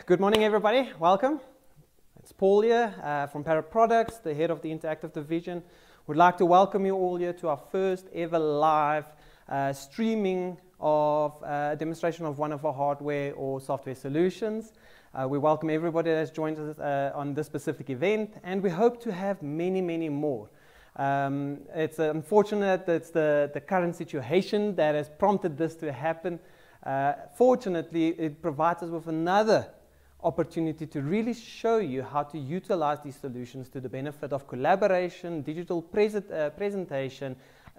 Good morning, everybody. Welcome. It's Paul here from Parrot Products, the head of the interactive division. We'd like to welcome you all here to our first ever live streaming of a demonstration of one of our hardware or software solutions. We welcome everybody that has joined us on this specific event, and we hope to have many, many more. It's unfortunate that it's the current situation that has prompted this to happen. Fortunately, it provides us with another opportunity to really show you how to utilize these solutions to the benefit of collaboration, digital presentation,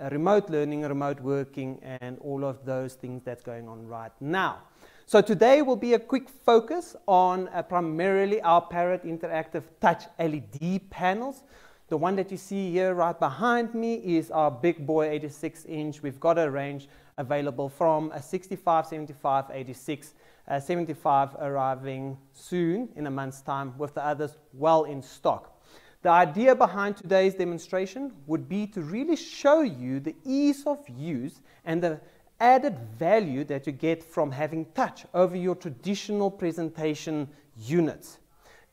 remote learning, remote working, and all of those things that's going on right now. So today will be a quick focus on primarily our Parrot Interactive Touch LED panels. The one that you see here right behind me is our big boy 86-inch. We've got a range available from a 65, 75, 86, 75 arriving soon in a month's time, with the others well in stock. The idea behind today's demonstration would be to really show you the ease of use and the added value that you get from having touch over your traditional presentation units.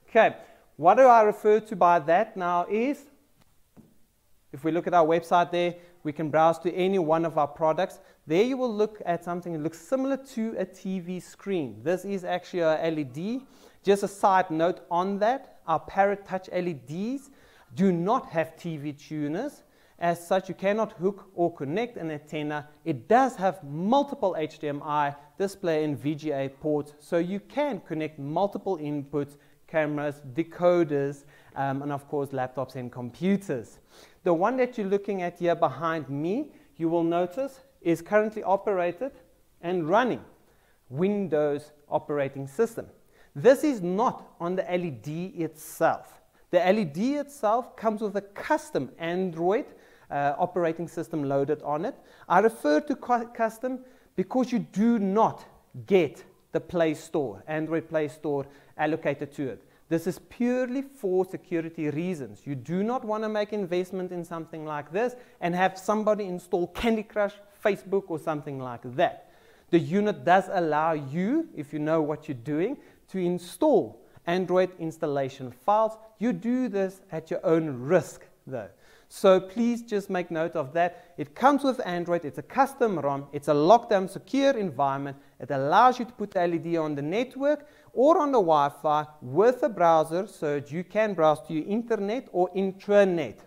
Okay, what do I refer to by that now is, if we look at our website there, we can browse to any one of our products. There you will look at something that looks similar to a TV screen. This is actually a LED. Just a side note on that, our Parrot Touch LEDs do not have TV tuners. As such, you cannot hook or connect an antenna. It does have multiple HDMI, display and VGA ports, so you can connect multiple inputs, cameras, decoders, and of course laptops and computers. The one that you're looking at here behind me, you will notice, is currently operated and running Windows operating system. This is not on the LED itself. The LED itself comes with a custom Android operating system loaded on it. I refer to custom because you do not get the Play Store, Android Play Store allocated to it. This is purely for security reasons. You do not want to make investment in something like this and have somebody install Candy Crush, Facebook, or something like that. The unit does allow you, if you know what you're doing, to install Android installation files. You do this at your own risk, though. So please just make note of that. It comes with Android. It's a custom ROM. It's a lockdown, secure environment. It allows you to put the LED on the network or on the Wi-Fi with a browser, so that you can browse to your internet or intranet.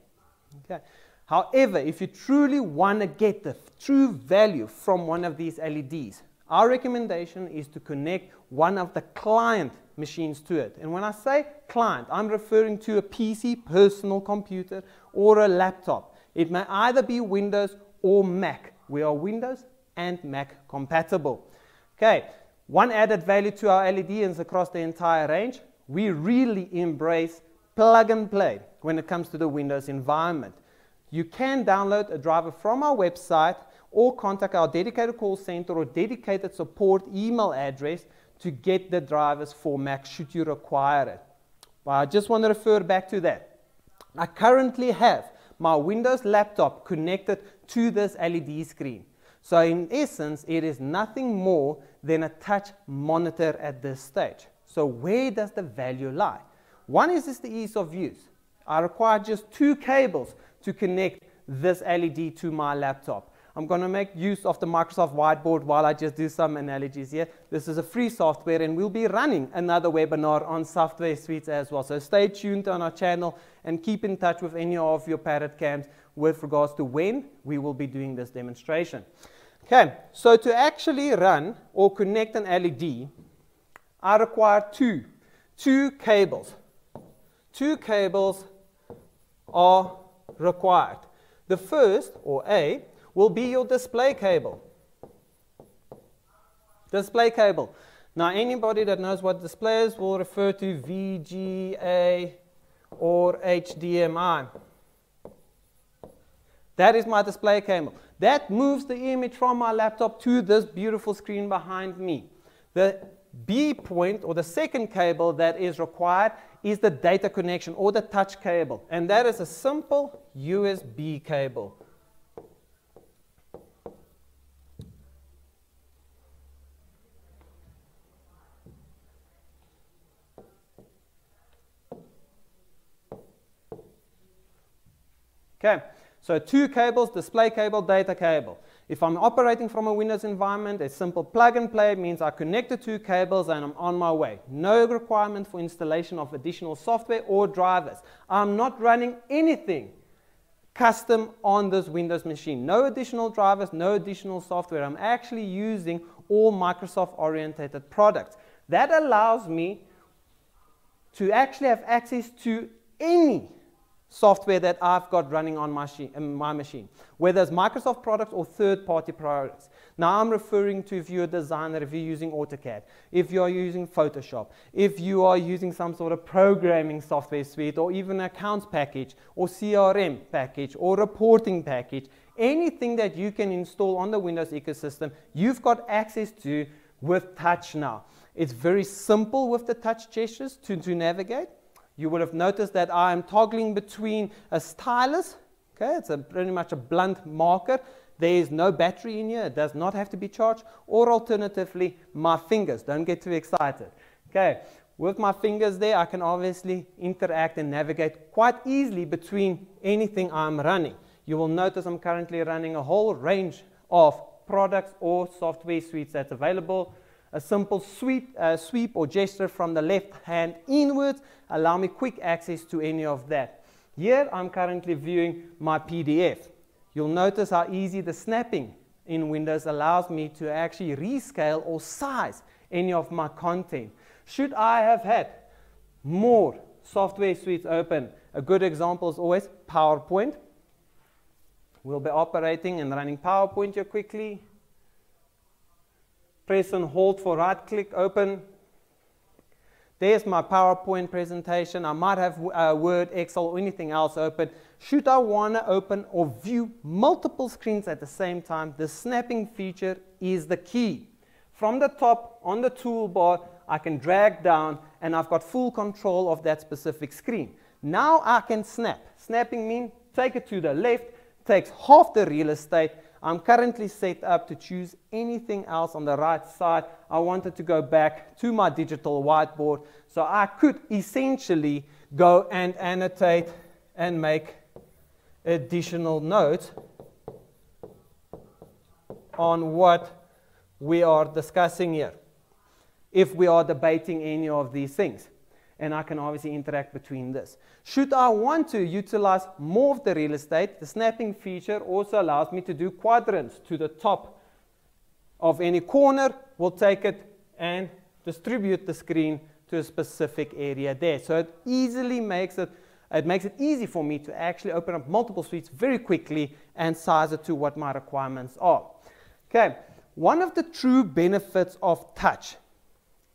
Okay. However, if you truly want to get the true value from one of these LEDs, our recommendation is to connect one of the client machines to it. And when I say client, I'm referring to a PC, personal computer, or a laptop. It may either be Windows or Mac. We are Windows and Mac compatible. Okay, one added value to our LEDs across the entire range, we really embrace plug and play when it comes to the Windows environment. You can download a driver from our website or contact our dedicated call center or dedicated support email address to get the drivers for Mac should you require it. But I just want to refer back to that. I currently have my Windows laptop connected to this LED screen. So in essence, it is nothing more than a touch monitor at this stage. So where does the value lie? One is the ease of use. I require just 2 cables to connect this LED to my laptop. I'm going to make use of the Microsoft Whiteboard while I just do some analogies here. This is a free software, and we'll be running another webinar on software suites as well. So stay tuned on our channel and keep in touch with any of your Parrot cams with regards to when we will be doing this demonstration. Okay, so to actually run or connect an LED, I require two cables. 2 cables are required. The first, or A, will be your display cable. Display cable. Now, anybody that knows what display is will refer to VGA or HDMI. That is my display cable. That moves the image from my laptop to this beautiful screen behind me. The B point, or the second cable that is required, is the data connection or the touch cable. And that is a simple USB cable. Okay, so 2 cables, display cable, data cable. If I'm operating from a Windows environment, a simple plug and play means I connect the 2 cables and I'm on my way. No requirement for installation of additional software or drivers. I'm not running anything custom on this Windows machine. No additional drivers, no additional software. I'm actually using all Microsoft oriented products. That allows me to actually have access to any software that I've got running on my machine, whether it's Microsoft products or third-party products. Now I'm referring to if you're a designer, if you're using AutoCAD, if you're using Photoshop, if you are using some sort of programming software suite, or even accounts package, or CRM package, or reporting package, anything that you can install on the Windows ecosystem, you've got access to with touch now. It's very simple with the touch gestures to navigate. You would have noticed that I am toggling between a stylus. Okay, it's pretty much a blunt marker. There is no battery in here. It does not have to be charged. Or alternatively, my fingers. Don't get too excited. Okay, with my fingers there, I can obviously interact and navigate quite easily between anything I'm running. You will notice I'm currently running a whole range of products or software suites that's available. A simple sweep or gesture from the left hand inwards allow me quick access to any of that. Here I'm currently viewing my PDF. You'll notice how easy the snapping in Windows allows me to actually rescale or size any of my content. Should I have had more software suites open, a good example is always PowerPoint. We'll be operating and running PowerPoint here quickly. Press and hold for right click, open. There's my PowerPoint presentation. I might have Word, Excel, or anything else open. Should I want to open or view multiple screens at the same time, the snapping feature is the key. From the top on the toolbar, I can drag down and I've got full control of that specific screen. Now I can snap. Snapping means take it to the left, takes half the real estate. I'm currently set up to choose anything else on the right side. I wanted to go back to my digital whiteboard, so I could essentially go and annotate and make additional notes on what we are discussing here, if we are debating any of these things. And I can obviously interact between this. Should I want to utilize more of the real estate, the snapping feature also allows me to do quadrants to the top of any corner. We'll take it and distribute the screen to a specific area there. So it easily makes it easy for me to actually open up multiple suites very quickly and size it to what my requirements are. Okay, one of the true benefits of touch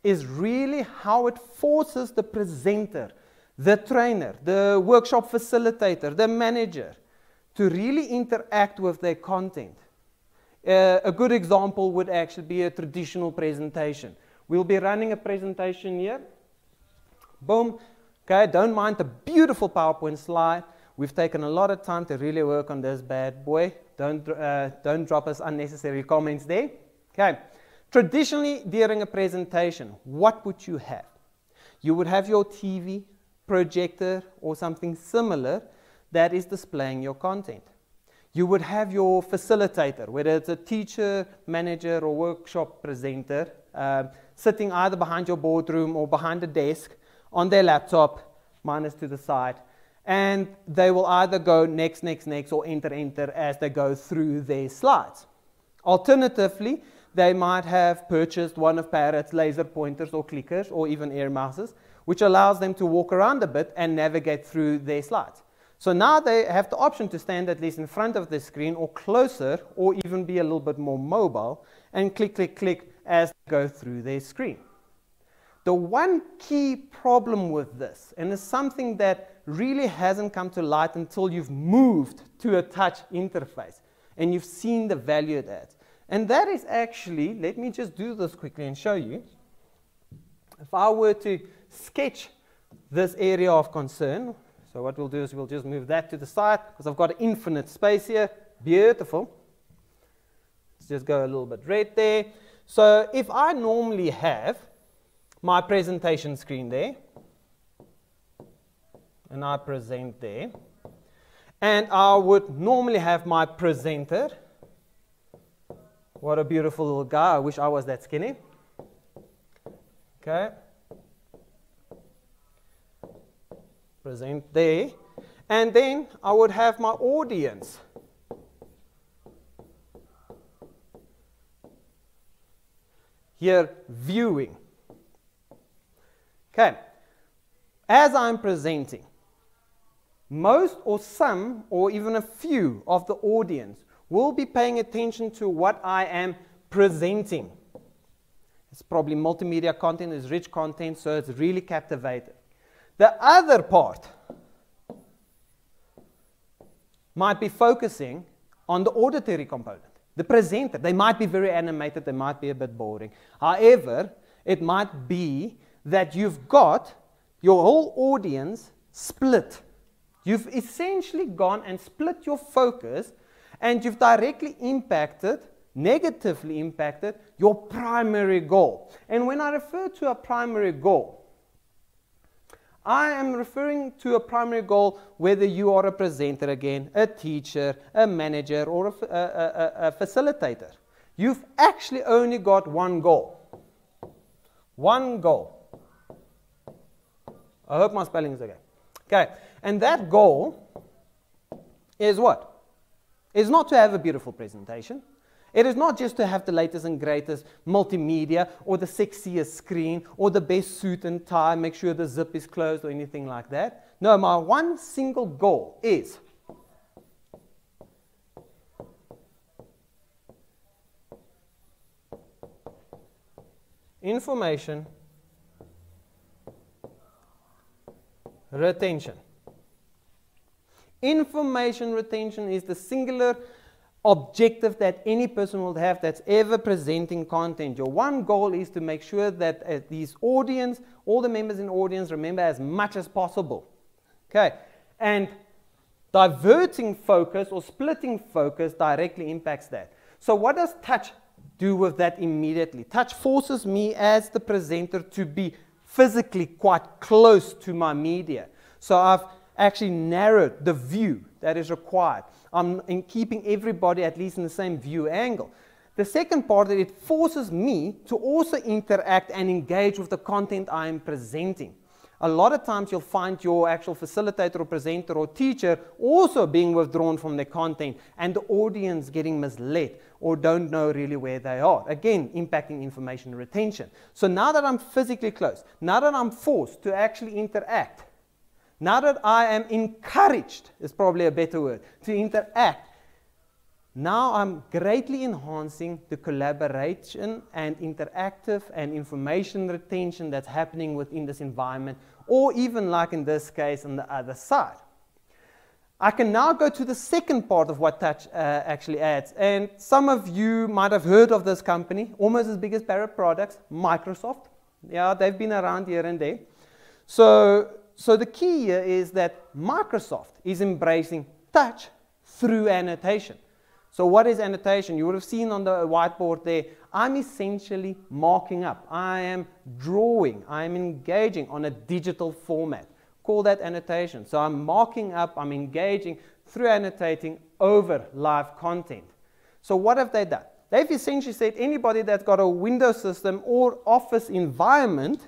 is really how it forces the presenter, the trainer, the workshop facilitator, the manager to really interact with their content. A good example would actually be a traditional presentation. We'll be running a presentation here. Boom. Okay, don't mind the beautiful PowerPoint slide. We've taken a lot of time to really work on this bad boy. Don't drop us unnecessary comments there. Okay. Traditionally, during a presentation, what would you have? You would have your TV, projector, or something similar that is displaying your content. You would have your facilitator, whether it's a teacher, manager, or workshop presenter, sitting either behind your boardroom or behind a desk on their laptop, minus to the side, and they will either go next, next, next, or enter, enter as they go through their slides. Alternatively, they might have purchased one of Parrot's laser pointers or clickers or even air mouses, which allows them to walk around a bit and navigate through their slides. So now they have the option to stand at least in front of the screen or closer or even be a little bit more mobile and click, click, click as they go through their screen. The one key problem with this, and it's something that really hasn't come to light until you've moved to a touch interface and you've seen the value it adds. And that is actually, let me just do this quickly and show you. If I were to sketch this area of concern, so what we'll do is we'll just move that to the side because I've got infinite space here. Beautiful. Let's just go a little bit red there. So if I normally have my presentation screen there, and I present there, And I would normally have my presenter. What a beautiful little guy. I wish I was that skinny. Okay. Present there. And then I would have my audience. Here, viewing. Okay. As I'm presenting, most or some or even a few of the audience will be paying attention to what I am presenting. It's probably multimedia content, it's rich content, so it's really captivating. The other part might be focusing on the auditory component. The presenter, they might be very animated, they might be a bit boring. However, it might be that you've got your whole audience split. You've essentially gone and split your focus, and you've directly impacted, negatively impacted, your primary goal. And when I refer to a primary goal, I am referring to a primary goal whether you are a presenter again, a teacher, a manager, or a facilitator. You've actually only got one goal. One goal. I hope my spelling is okay. Okay, and that goal is what? It's not to have a beautiful presentation. It is not just to have the latest and greatest multimedia or the sexiest screen or the best suit and tie, make sure the zip is closed or anything like that. No, my one single goal is information retention. Information retention is the singular objective that any person will have that's ever presenting content. Your one goal is to make sure that these audience, all the members in the audience, remember as much as possible. Okay, and diverting focus or splitting focus directly impacts that. So what does touch do with that immediately? Touch forces me as the presenter to be physically quite close to my media. So I've actually narrowed the view that is required. I'm in keeping everybody at least in the same view angle. The second part that it forces me to also interact and engage with the content I am presenting. A lot of times you'll find your actual facilitator or presenter or teacher also being withdrawn from their content and the audience getting misled or don't know really where they are. Again, impacting information retention. So now that I'm physically close, now that I'm forced to actually interact, now that I am encouraged, is probably a better word, to interact, now I'm greatly enhancing the collaboration and interactive and information retention that's happening within this environment, or even like in this case on the other side. I can now go to the second part of what touch actually adds. And some of you might have heard of this company, almost as big as Parrot Products, Microsoft. Yeah, they've been around here and there. So the key here is that Microsoft is embracing touch through annotation. So what is annotation? You would have seen on the whiteboard there, I'm essentially marking up. I am drawing. I am engaging on a digital format. Call that annotation. So I'm marking up, I'm engaging through annotating over live content. So what have they done? They've essentially said anybody that's got a Windows system or Office environment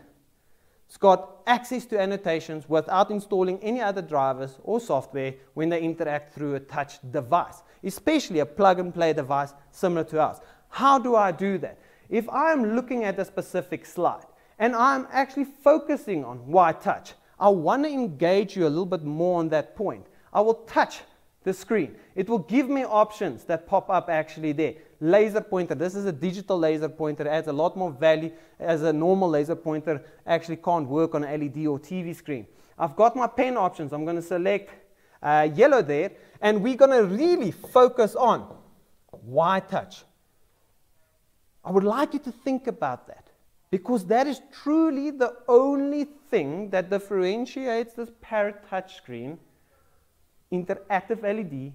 has got access to annotations without installing any other drivers or software when they interact through a touch device, especially a plug-and-play device similar to ours. How do I do that? If I'm looking at a specific slide and I'm actually focusing on why touch, I want to engage you a little bit more on that point. I will touch the screen. It will give me options that pop up actually there. Laser pointer. This is a digital laser pointer. It adds a lot more value as a normal laser pointer actually can't work on an LED or TV screen. I've got my pen options. I'm going to select yellow there, and we're going to really focus on why touch. I would like you to think about that, because that is truly the only thing that differentiates this Parrot Touch Screen, interactive LED,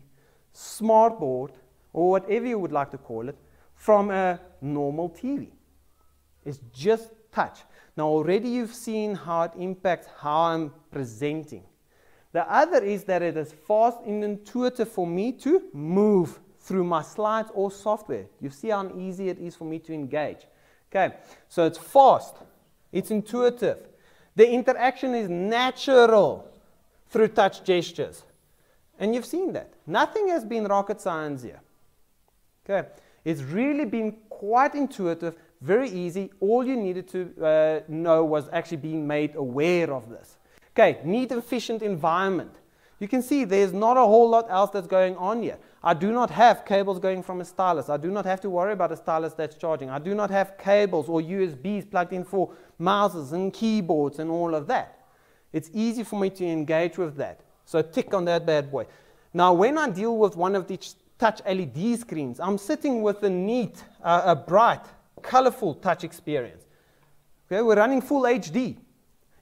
smart board, or whatever you would like to call it, from a normal TV. It's just touch. Now already you've seen how it impacts how I'm presenting. The other is that it is fast and intuitive for me to move through my slides or software. You see how easy it is for me to engage. Okay, so it's fast, it's intuitive. The interaction is natural through touch gestures. And you've seen that. Nothing has been rocket science here. Okay, it's really been quite intuitive, very easy. All you needed to know was actually being made aware of this. Okay, neat, efficient environment. You can see there's not a whole lot else that's going on here. I do not have cables going from a stylus. I do not have to worry about a stylus that's charging. I do not have cables or USBs plugged in for mouses and keyboards and all of that. It's easy for me to engage with that. So tick on that bad boy. Now, when I deal with one of these touch LED screens, I'm sitting with a neat, a bright, colorful touch experience. Okay, we're running full HD.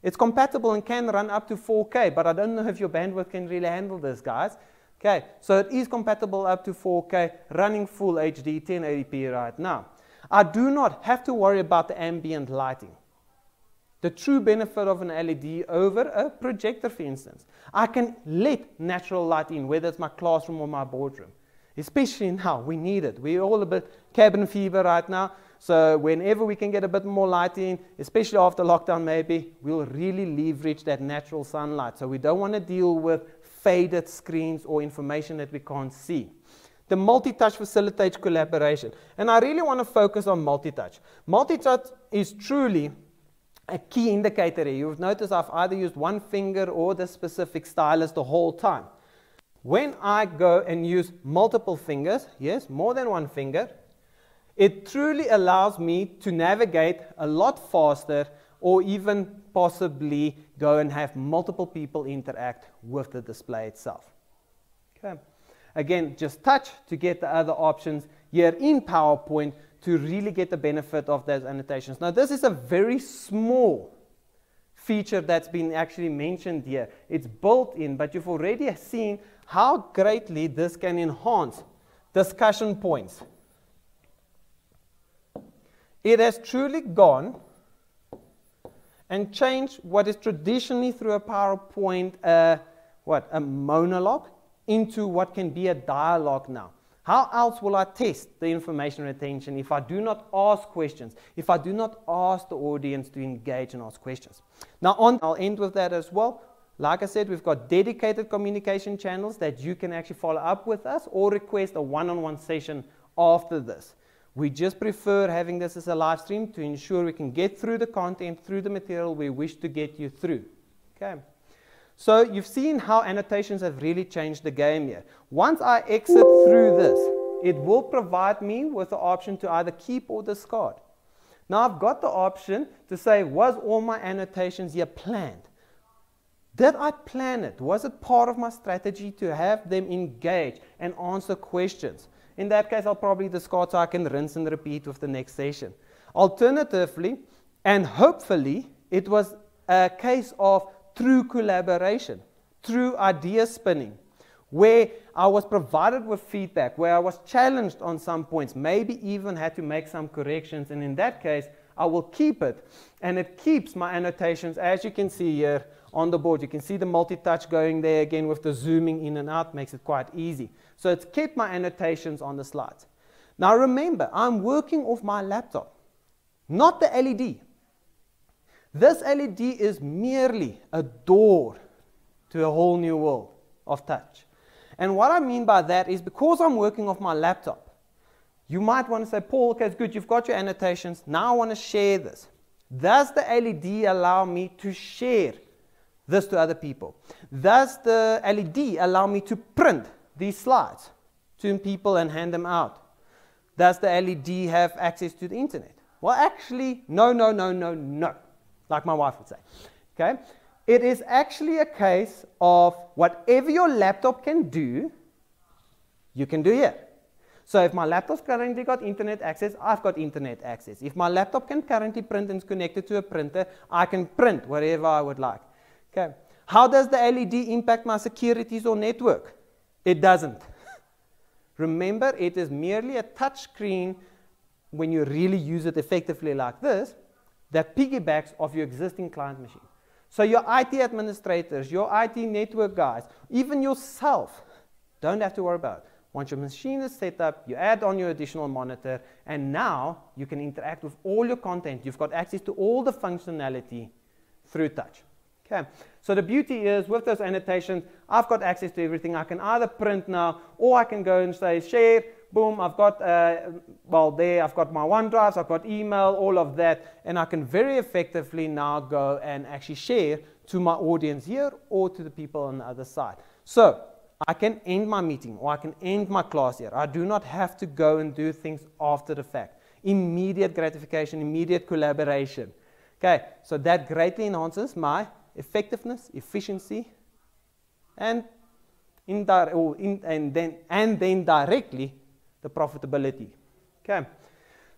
It's compatible and can run up to 4K, but I don't know if your bandwidth can really handle this, guys. Okay, so it is compatible up to 4K, running full HD, 1080p right now. I do not have to worry about the ambient lighting. The true benefit of an LED over a projector, for instance. I can let natural light in, whether it's my classroom or my boardroom. Especially now, we need it. We're all a bit cabin fever right now. So whenever we can get a bit more light in, especially after lockdown maybe, we'll really leverage that natural sunlight. So we don't want to deal with faded screens or information that we can't see. The multi-touch facilitates collaboration. And I really want to focus on multi-touch. Multi-touch is truly a key indicator here. You've noticed I've either used one finger or the specific stylus the whole time. When I go and use multiple fingers, yes, more than one finger, it truly allows me to navigate a lot faster or even possibly go and have multiple people interact with the display itself. Okay. Again, just touch to get the other options here in PowerPoint to really get the benefit of those annotations. Now, this is a very small feature that's been actually mentioned here. It's built in, but you've already seen how greatly this can enhance discussion points. It has truly gone and changed what is traditionally through a PowerPoint, a monologue, into what can be a dialogue now. How else will I test the information retention if I do not ask questions, if I do not ask the audience to engage and ask questions? Now, I'll end with that as well. Like I said, we've got dedicated communication channels that you can actually follow up with us or request a one-on-one session after this. We just prefer having this as a live stream to ensure we can get through the content, through the material we wish to get you through. Okay. So you've seen how annotations have really changed the game here. Once I exit through this, it will provide me with the option to either keep or discard. Now I've got the option to say, was all my annotations here planned? Did I plan it? Was it part of my strategy to have them engage and answer questions? In that case, I'll probably discard so I can rinse and repeat with the next session. Alternatively, and hopefully, it was a case of true collaboration, through idea spinning, where I was provided with feedback, where I was challenged on some points, maybe even had to make some corrections, and in that case, I will keep it, and it keeps my annotations, as you can see here on the board. You can see the multi-touch going there again with the zooming in and out, makes it quite easy. So it's kept my annotations on the slides. Now remember, I'm working off my laptop, not the LED. This LED is merely a door to a whole new world of touch. And what I mean by that is because I'm working off my laptop, you might want to say, Paul, okay, it's good, you've got your annotations. Now I want to share this. Does the LED allow me to share this to other people? Does the LED allow me to print these slides to people and hand them out? Does the LED have access to the internet? Well, actually, no. Like my wife would say. Okay? It is actually a case of whatever your laptop can do, you can do here. So if my laptop's currently got internet access, I've got internet access. If my laptop can currently print and is connected to a printer, I can print wherever I would like. Okay. How does the LED impact my securities or network? It doesn't. Remember, it is merely a touch screen when you really use it effectively like this, that piggybacks off your existing client machine. So your IT administrators, your IT network guys, even yourself, don't have to worry about it. Once your machine is set up, you add on your additional monitor, and now you can interact with all your content. You've got access to all the functionality through touch. Okay. So the beauty is, with those annotations, I've got access to everything. I can either print now, or I can go and say share. Boom, I've got, there I've got my OneDrives, I've got email, all of that, and I can very effectively now go and actually share to my audience here or to the people on the other side. So I can end my meeting or I can end my class here. I do not have to go and do things after the fact. Immediate gratification, immediate collaboration. Okay, so that greatly enhances my effectiveness, efficiency, and then directly the profitability. Okay,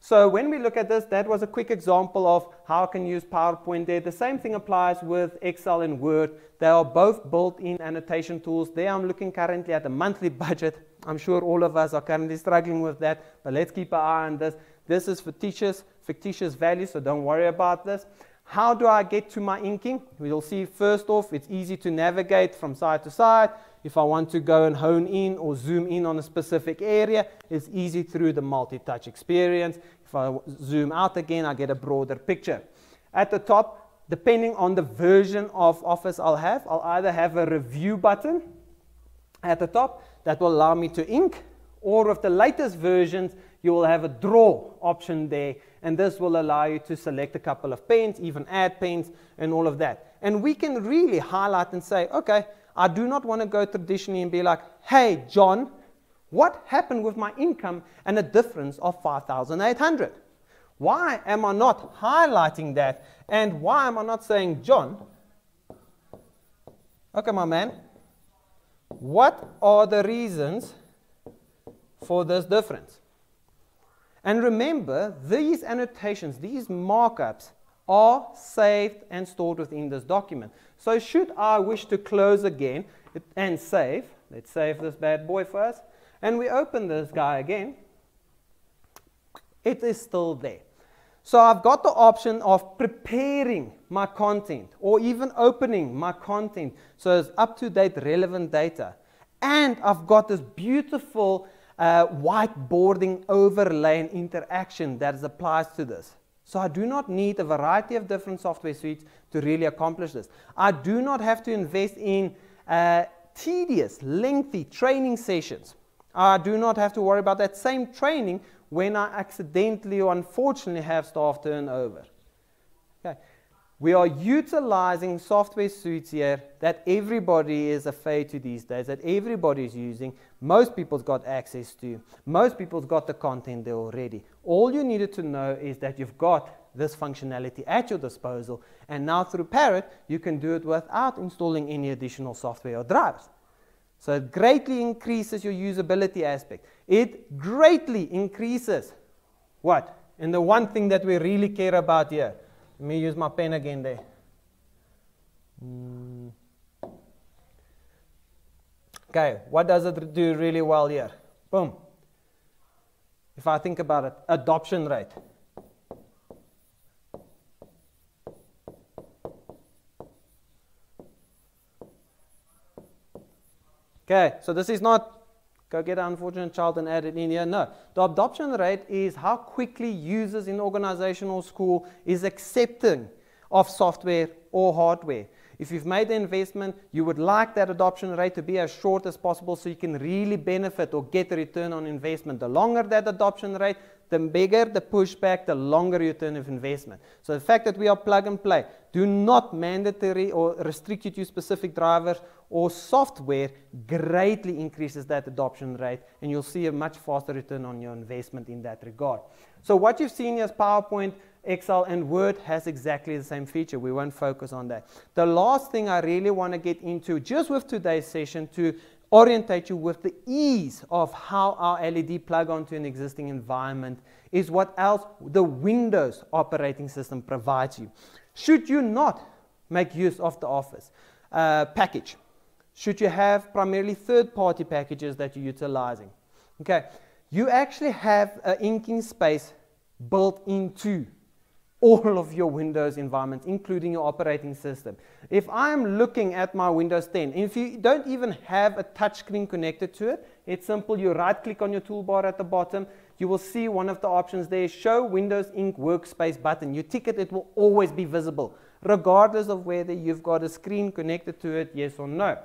so when we look at this, that was a quick example of how I can use PowerPoint there. The same thing applies with Excel and Word. They are both built-in annotation tools. There I'm looking currently at a monthly budget. I'm sure all of us are currently struggling with that, but let's keep an eye on this. This is fictitious values, so don't worry about this. How do I get to my inking? We'll see first off, it's easy to navigate from side to side. If I want to go and hone in or zoom in on a specific area, it's easy through the multi-touch experience. If I zoom out again, I get a broader picture. At the top, depending on the version of Office I'll either have a review button at the top that will allow me to ink, or with the latest versions, you will have a draw option there, and this will allow you to select a couple of pens, even add pens, and all of that. And we can really highlight and say, okay, I do not want to go traditionally and be like, hey, John, what happened with my income and a difference of 5,800? Why am I not highlighting that? And why am I not saying, John, okay, my man, what are the reasons for this difference? And remember, these annotations, these markups are saved and stored within this document. So should I wish to close again and save, let's save this bad boy for us, and we open this guy again, it is still there. So I've got the option of preparing my content or even opening my content so it's up-to-date relevant data. And I've got this beautiful whiteboarding overlay and interaction that applies to this. So I do not need a variety of different software suites to really accomplish this. I do not have to invest in tedious, lengthy training sessions. I do not have to worry about that same training when I accidentally or unfortunately have staff turnover. Okay. We are utilizing software suites here that everybody is afraid to these days, that everybody is using. Most people's got access to. Most people's got the content there already. All you needed to know is that you've got this functionality at your disposal, and now through Parrot, you can do it without installing any additional software or drivers. So it greatly increases your usability aspect. It greatly increases what? And the one thing that we really care about here. Let me use my pen again there. Okay, what does it do really well here? Boom. If I think about it, adoption rate. Okay, so this is not go get an unfortunate child and add it in here. No, the adoption rate is how quickly users in organization or school is accepting of software or hardware. If you've made the investment, you would like that adoption rate to be as short as possible so you can really benefit or get a return on investment. The longer that adoption rate, the bigger the pushback, the longer return of investment. So the fact that we are plug and play, do not mandatory or restrict you to specific drivers or software greatly increases that adoption rate, and you'll see a much faster return on your investment in that regard. So what you've seen as PowerPoint, Excel, and Word has exactly the same feature. We won't focus on that. The last thing I really want to get into, just with today's session, to orientate you with the ease of how our LED plug onto an existing environment, is what else the Windows operating system provides you. Should you not make use of the Office package, should you have primarily third-party packages that you're utilizing, okay, you actually have an inking space built into all of your Windows environments, including your operating system. If I'm looking at my Windows 10, if you don't even have a touchscreen connected to it, it's simple. You right-click on your toolbar at the bottom. You will see one of the options there, Show Windows Ink Workspace button. You tick it, it will always be visible, regardless of whether you've got a screen connected to it, yes or no.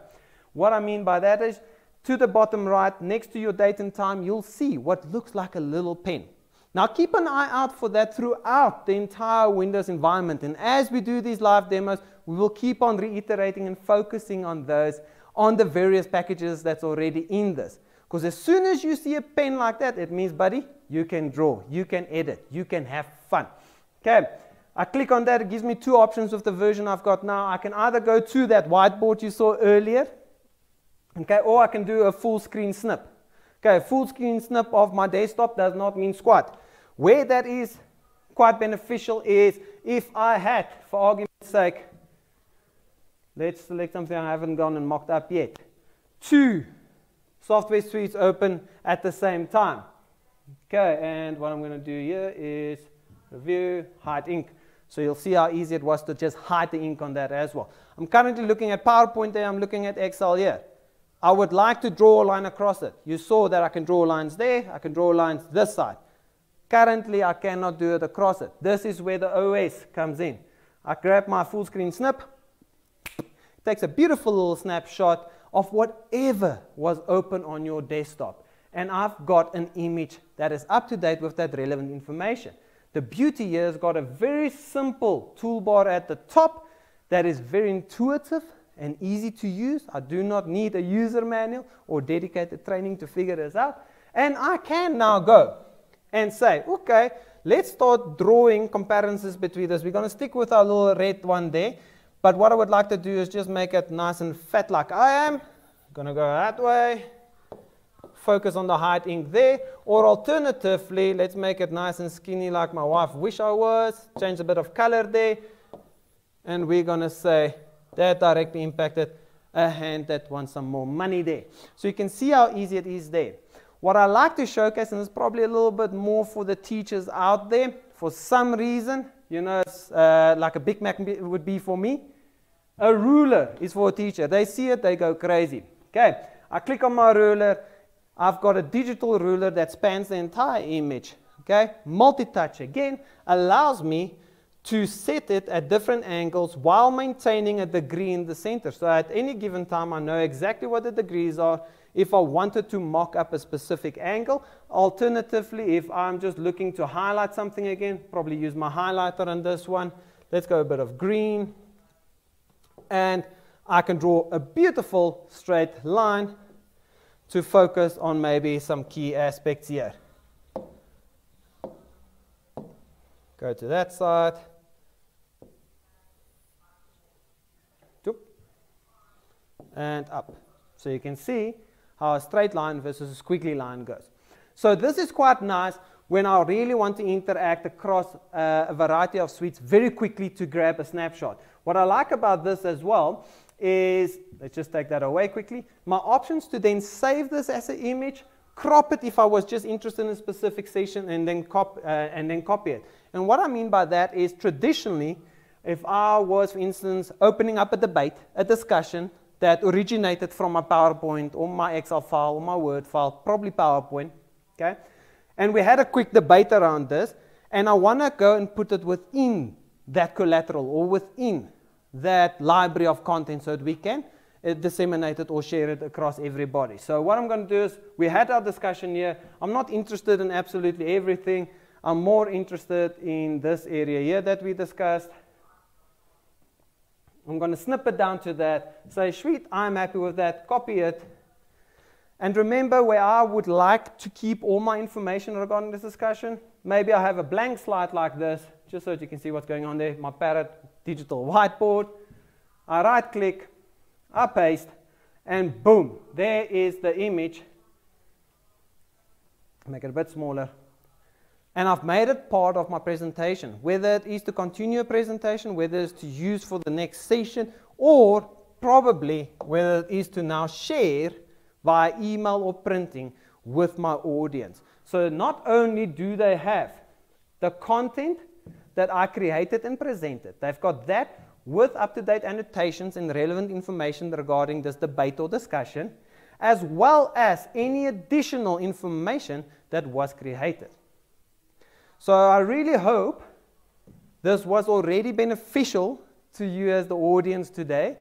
What I mean by that is, to the bottom right, next to your date and time, you'll see what looks like a little pen. Now keep an eye out for that throughout the entire Windows environment, and as we do these live demos, we will keep on reiterating and focusing on those, on the various packages that's already in this. Because as soon as you see a pen like that, it means, buddy, you can draw, you can edit, you can have fun. Okay, I click on that, it gives me two options with the version I've got now. I can either go to that whiteboard you saw earlier, okay, or I can do a full screen snip. Okay, full screen snip of my desktop does not mean squat. Where that is quite beneficial is if I had, for argument's sake, let's select something I haven't gone and mocked up yet, 2 software suites open at the same time. Okay, and what I'm going to do here is review, hide ink. So you'll see how easy it was to just hide the ink on that as well. I'm currently looking at PowerPoint there, I'm looking at Excel here. I would like to draw a line across it. You saw that I can draw lines there, I can draw lines this side. Currently, I cannot do it across it. This is where the OS comes in. I grab my full screen snip. It takes a beautiful little snapshot of whatever was open on your desktop. And I've got an image that is up to date with that relevant information. The beauty here has got a very simple toolbar at the top that is very intuitive and easy to use. I do not need a user manual or dedicated training to figure this out. And I can now go and say, okay, let's start drawing comparisons between this. We're going to stick with our little red one there. But what I would like to do is just make it nice and fat like I am. Going to go that way. Focus on the hide ink there. Or alternatively, let's make it nice and skinny like my wife wish I was. Change a bit of color there. And we're going to say that directly impacted a hand that wants some more money there. So you can see how easy it is there. What I like to showcase, and it's probably a little bit more for the teachers out there, for some reason, you know, it's, like a Big Mac would be for me, a ruler is for a teacher. They see it, they go crazy. Okay, I click on my ruler, I've got a digital ruler that spans the entire image. Okay, multi-touch again allows me to set it at different angles while maintaining a degree in the center. So at any given time, I know exactly what the degrees are. If I wanted to mock up a specific angle, alternatively, if I'm just looking to highlight something again, probably use my highlighter on this one. Let's go a bit of green. And I can draw a beautiful straight line to focus on maybe some key aspects here. Go to that side. And up. So you can see how a straight line versus a squiggly line goes. So this is quite nice when I really want to interact across a variety of suites very quickly to grab a snapshot. What I like about this as well is, let's just take that away quickly, my options to then save this as an image, crop it if I was just interested in a specific section, and then copy it. And what I mean by that is traditionally, if I was, for instance, opening up a debate, a discussion, that originated from my PowerPoint or my Excel file or my Word file, probably PowerPoint, okay? And we had a quick debate around this, and I want to go and put it within that collateral or within that library of content so that we can disseminate it or share it across everybody. So what I'm going to do is, we had our discussion here. I'm not interested in absolutely everything. I'm more interested in this area here that we discussed. I'm going to snip it down to that, say, sweet, I'm happy with that, copy it. And remember where I would like to keep all my information regarding this discussion. Maybe I have a blank slide like this, just so that you can see what's going on there, my Parrot digital whiteboard. I right click, I paste, and boom, there is the image. Make it a bit smaller. And I've made it part of my presentation, whether it is to continue a presentation, whether it's to use for the next session, or probably whether it is to now share via email or printing with my audience. So not only do they have the content, that I created and presented. They've got that with up-to-date annotations and relevant information regarding this debate or discussion, as well as any additional information that was created. So I really hope this was already beneficial to you as the audience today.